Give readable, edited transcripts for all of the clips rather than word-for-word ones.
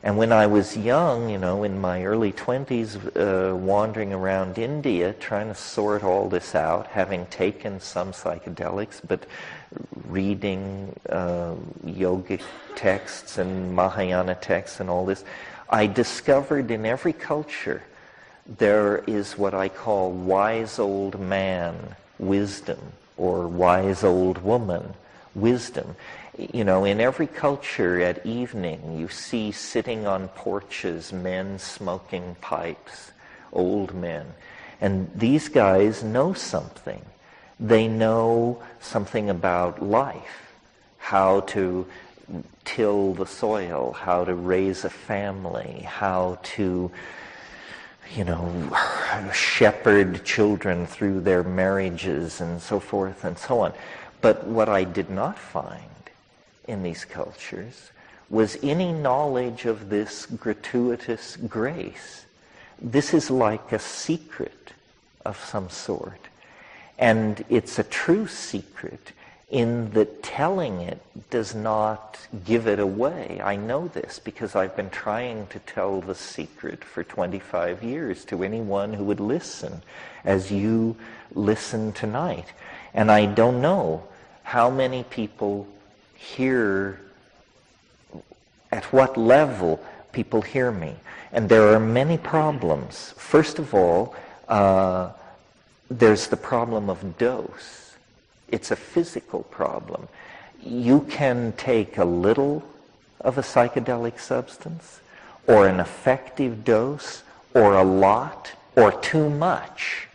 And when I was young, in my early 20s, wandering around India, trying to sort all this out, having taken some psychedelics, but reading yogic texts and Mahayana texts and all this, I discovered in every culture there is what I call wise old man wisdom, or wise old woman wisdom. In every culture at evening you see sitting on porches men smoking pipes, old men. And these guys know something. They know something about life, how to till the soil, how to raise a family, how to shepherd children through their marriages and so forth and so on. But what I did not find in these cultures was any knowledge of this gratuitous grace. This is like a secret of some sort. And it's a true secret in that telling it does not give it away. I know this because I've been trying to tell the secret for 25 years to anyone who would listen, as you listen tonight. And I don't know how many people hear, at what level people hear me. And there are many problems. First of all, there's the problem of dose. It's a physical problem. You can take a little of a psychedelic substance, or an effective dose, or a lot, or too much,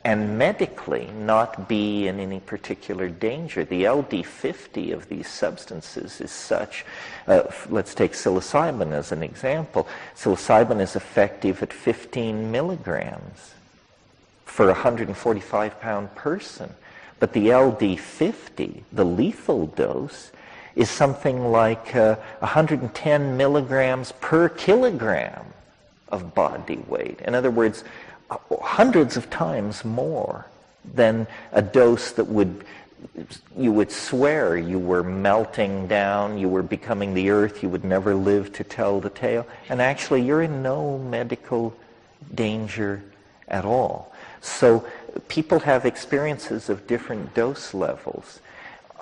and medically not be in any particular danger. The LD50 of these substances is such, let's take psilocybin as an example. Psilocybin is effective at 15 milligrams for a 145-pound person. But the LD50, the lethal dose, is something like 110 milligrams per kilogram of body weight. In other words, hundreds of times more than a dose that you would swear you were melting down, you were becoming the earth, you would never live to tell the tale. And actually, you're in no medical danger at all. So people have experiences of different dose levels.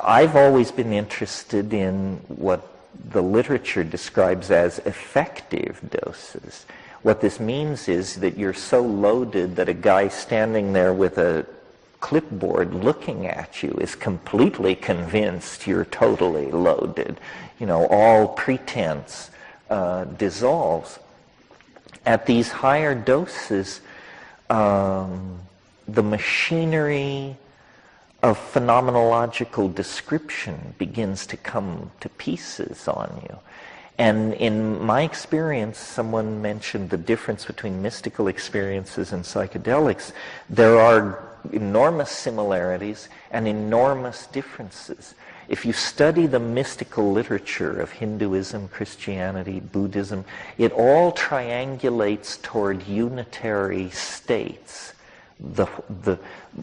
I've always been interested in what the literature describes as effective doses. What this means is that you're so loaded that a guy standing there with a clipboard looking at you is completely convinced you're totally loaded. All pretense dissolves. At these higher doses, the machinery of phenomenological description begins to come to pieces on you. And in my experience, someone mentioned the difference between mystical experiences and psychedelics. There are enormous similarities and enormous differences. If you study the mystical literature of Hinduism, Christianity, Buddhism, it all triangulates toward unitary states. The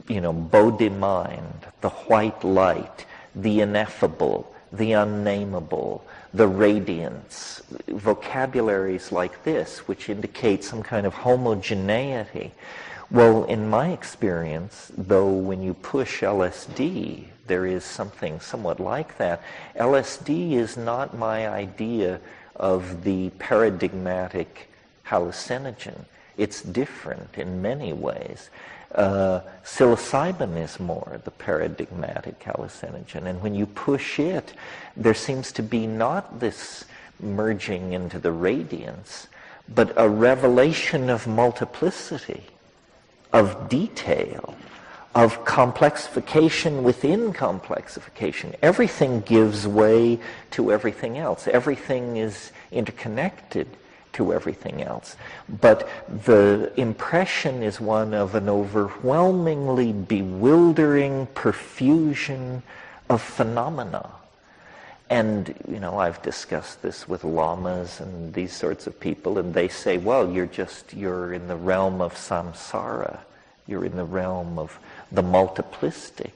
Bodhi mind, the white light, the ineffable, the unnameable, the radiance, vocabularies like this, which indicate some kind of homogeneity. Well, in my experience, though, when you push LSD, there is something somewhat like that. LSD is not my idea of the paradigmatic hallucinogen. It's different in many ways. Psilocybin is more the paradigmatic hallucinogen, and when you push it, there seems to be not this merging into the radiance, but a revelation of multiplicity, of detail, of complexification within complexification. Everything gives way to everything else. Everything is interconnected to everything else. But the impression is one of an overwhelmingly bewildering perfusion of phenomena. And, I've discussed this with lamas and these sorts of people, and they say, well, you're in the realm of samsara. You're in the realm of the multiplistic.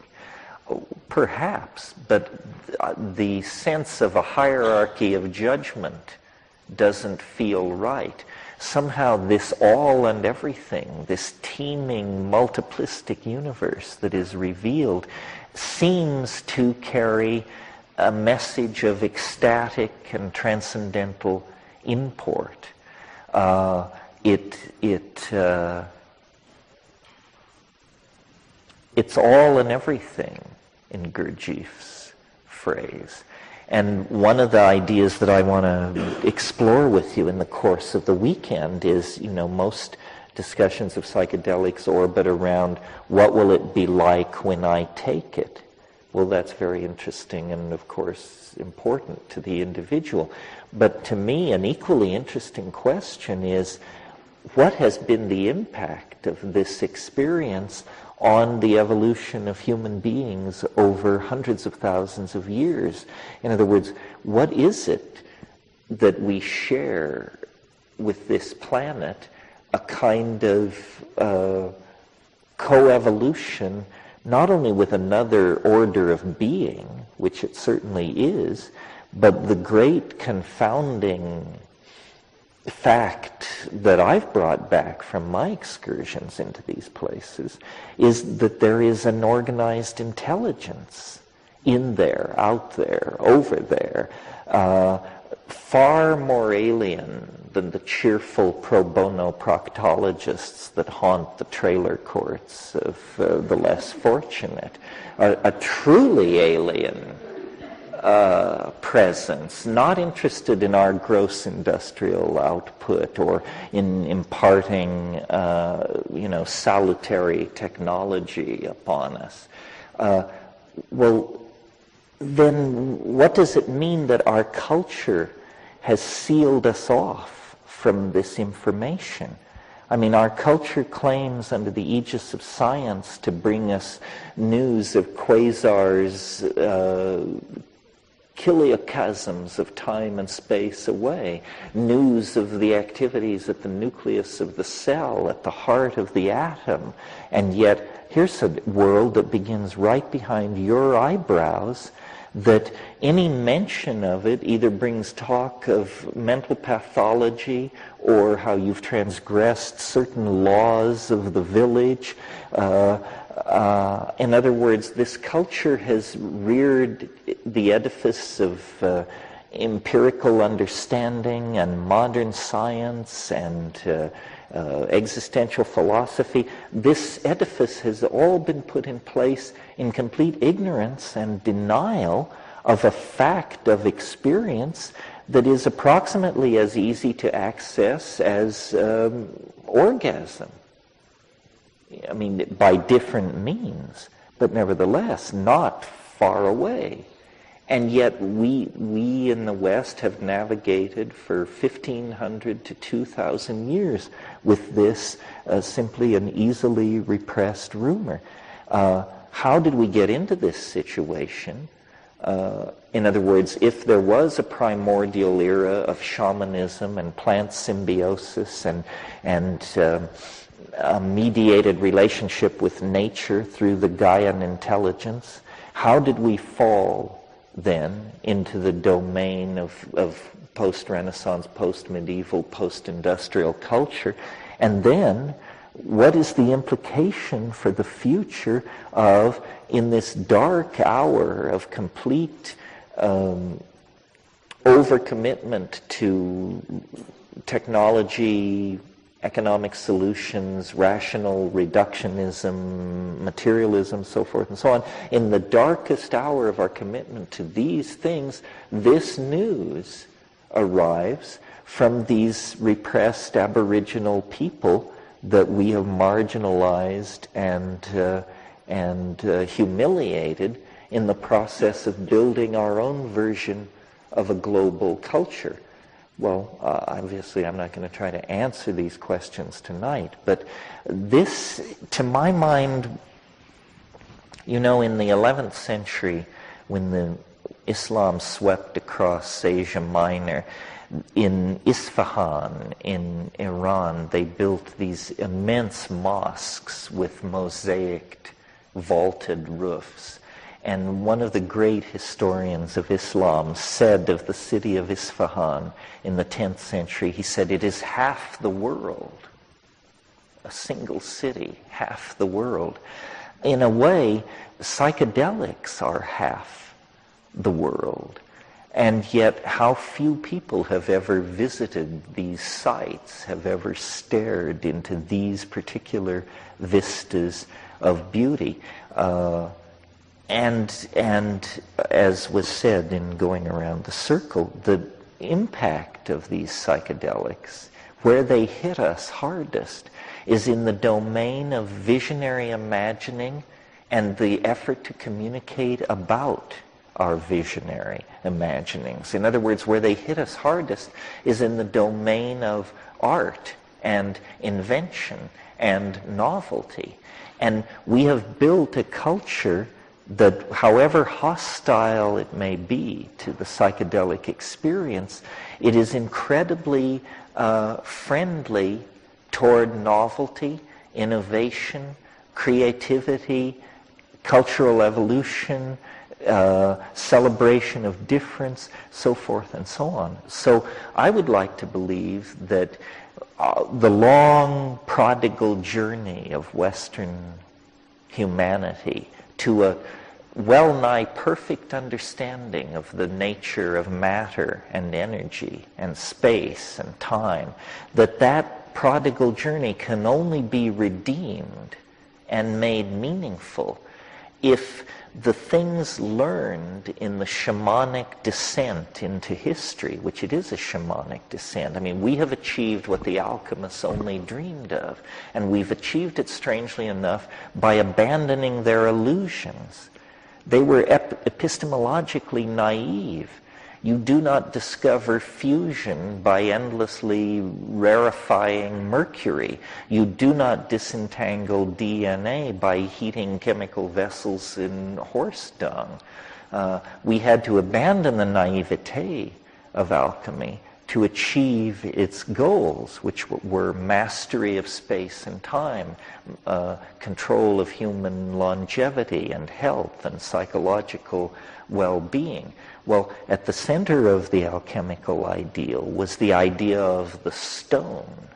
Perhaps, but the sense of a hierarchy of judgment doesn't feel right. Somehow this all and everything, this teeming multiplistic universe that is revealed, seems to carry a message of ecstatic and transcendental import. It's all and everything, in Gurdjieff's phrase. And one of the ideas that I want to explore with you in the course of the weekend is, most discussions of psychedelics orbit around what will it be like when I take it. Well, that's very interesting and, of course, important to the individual. But to me, an equally interesting question is, what has been the impact of this experience on the evolution of human beings over hundreds of thousands of years? In other words, what is it that we share with this planet, a kind of coevolution, not only with another order of being, which it certainly is, but the great confounding fact that I've brought back from my excursions into these places is that there is an organized intelligence in there, out there, over there, far more alien than the cheerful pro bono proctologists that haunt the trailer courts of the less fortunate. A truly alien presence, not interested in our gross industrial output or in imparting, salutary technology upon us. Well, then what does it mean that our culture has sealed us off from this information? I mean, our culture claims under the aegis of science to bring us news of quasars, kilochasms of time and space away, news of the activities at the nucleus of the cell, at the heart of the atom. And yet, here's a world that begins right behind your eyebrows, that any mention of it either brings talk of mental pathology or how you've transgressed certain laws of the village. In other words, this culture has reared the edifice of empirical understanding and modern science and existential philosophy. This edifice has all been put in place in complete ignorance and denial of a fact of experience that is approximately as easy to access as orgasm. I mean, by different means, but nevertheless not far away. And yet we in the West have navigated for 1,500 to 2,000 years with this simply an easily repressed rumor. How did we get into this situation? In other words, if there was a primordial era of shamanism and plant symbiosis and a mediated relationship with nature through the Gaian intelligence, how did we fall then into the domain of post-Renaissance, post-medieval, post-industrial culture? And then, what is the implication for the future of, in this dark hour of complete overcommitment to technology, economic solutions, rational reductionism, materialism, so forth and so on. In the darkest hour of our commitment to these things, this news arrives from these repressed Aboriginal people that we have marginalized and humiliated in the process of building our own version of a global culture. Well, obviously I'm not going to try to answer these questions tonight, but this, to my mind, in the 11th century, when the Islam swept across Asia Minor, in Isfahan, in Iran, they built these immense mosques with mosaicked, vaulted roofs. And one of the great historians of Islam said of the city of Isfahan in the 10th century, he said, it is half the world. A single city, half the world. In a way, psychedelics are half the world. And yet, how few people have ever visited these sites, have ever stared into these particular vistas of beauty. And as was said in going around the circle, the impact of these psychedelics, where they hit us hardest, is in the domain of visionary imagining and the effort to communicate about our visionary imaginings. In other words, where they hit us hardest is in the domain of art and invention and novelty. And we have built a culture that, however hostile it may be to the psychedelic experience, it is incredibly friendly toward novelty, innovation, creativity, cultural evolution, celebration of difference, so forth and so on. So I would like to believe that the long prodigal journey of Western humanity to a well-nigh perfect understanding of the nature of matter and energy and space and time, that prodigal journey can only be redeemed and made meaningful if the things learned in the shamanic descent into history, which it is a shamanic descent. I mean, we have achieved what the alchemists only dreamed of, and we've achieved it, strangely enough, by abandoning their illusions. They were epistemologically naive. You do not discover fusion by endlessly rarefying mercury. You do not disentangle DNA by heating chemical vessels in horse dung. We had to abandon the naivete of alchemy to achieve its goals, which were mastery of space and time, control of human longevity and health and psychological well-being. Well, at the center of the alchemical ideal was the idea of the stone,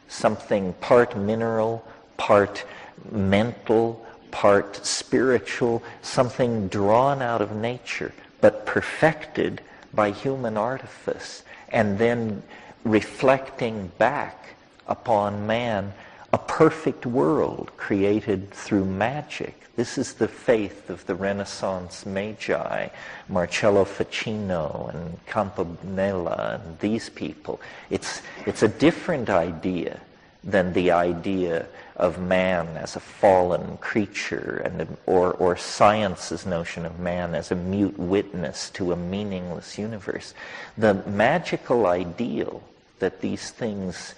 something part mineral, part mental, part spiritual, something drawn out of nature, but perfected by human artifice, and then reflecting back upon man a perfect world created through magic. This is the faith of the Renaissance magi, Marcello Ficino and Campanella and these people. It's a different idea than the idea of man as a fallen creature, or science's notion of man as a mute witness to a meaningless universe. The magical ideal that these things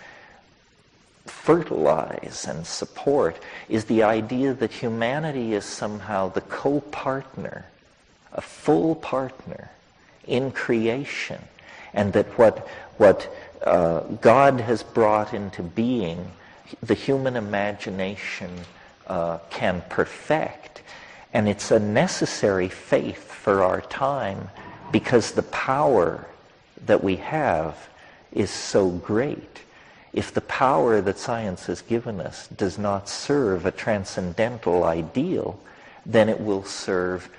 fertilize and support is the idea that humanity is somehow the co-partner, a full partner in creation, and that what God has brought into being, the human imagination can perfect. And it's a necessary faith for our time, because the power that we have is so great. If the power that science has given us does not serve a transcendental ideal, then it will serve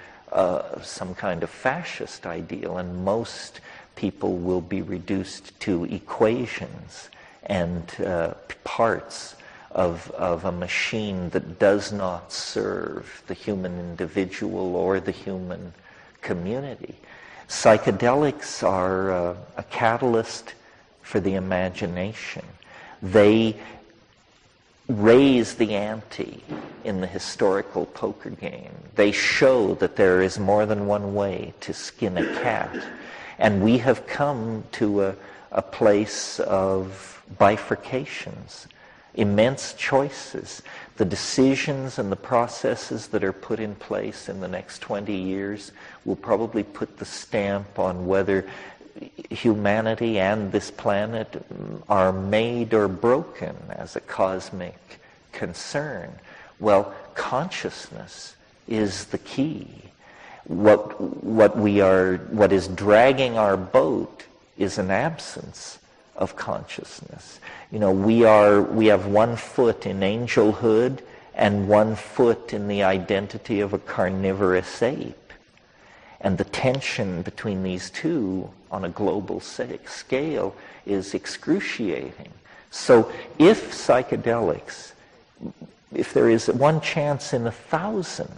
some kind of fascist ideal, and most people will be reduced to equations and parts of a machine that does not serve the human individual or the human community. Psychedelics are a catalyst for the imagination. They raise the ante in the historical poker game. They show that there is more than one way to skin a cat. And we have come to a place of bifurcations, immense choices. The decisions and the processes that are put in place in the next 20 years will probably put the stamp on whether humanity and this planet are made or broken as a cosmic concern. Well, consciousness is the key. What is dragging our boat is an absence of consciousness. We have one foot in angelhood and one foot in the identity of a carnivorous ape. And the tension between these two on a global scale is excruciating. So if psychedelics, if there is one chance in 1,000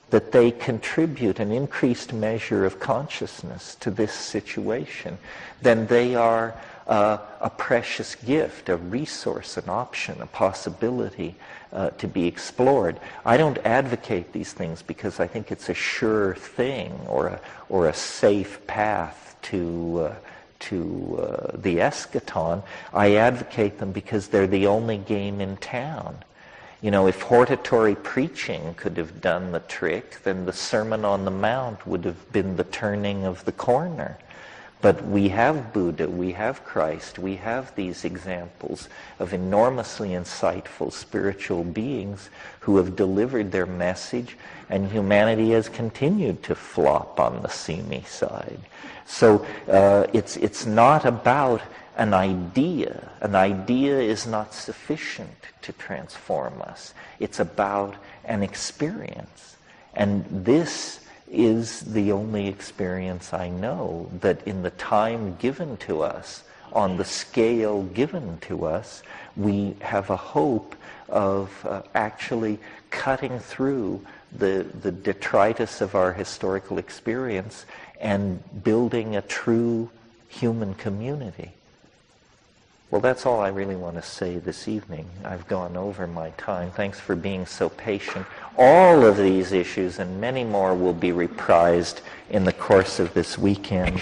that they contribute an increased measure of consciousness to this situation, then they are a precious gift, a resource, an option, a possibility to be explored. I don't advocate these things because I think it's a sure thing or a safe path to the eschaton. I advocate them because they're the only game in town. If hortatory preaching could have done the trick, then the Sermon on the Mount would have been the turning of the corner. But we have Buddha, we have Christ, we have these examples of enormously insightful spiritual beings who have delivered their message, and humanity has continued to flop on the seamy side. So it's not about an idea. An idea is not sufficient to transform us. It's about an experience. And this is the only experience I know that in the time given to us, on the scale given to us, we have a hope of actually cutting through the detritus of our historical experience and building a true human community. Well, that's all I really want to say this evening. I've gone over my time. Thanks for being so patient. All of these issues and many more will be reprised in the course of this weekend.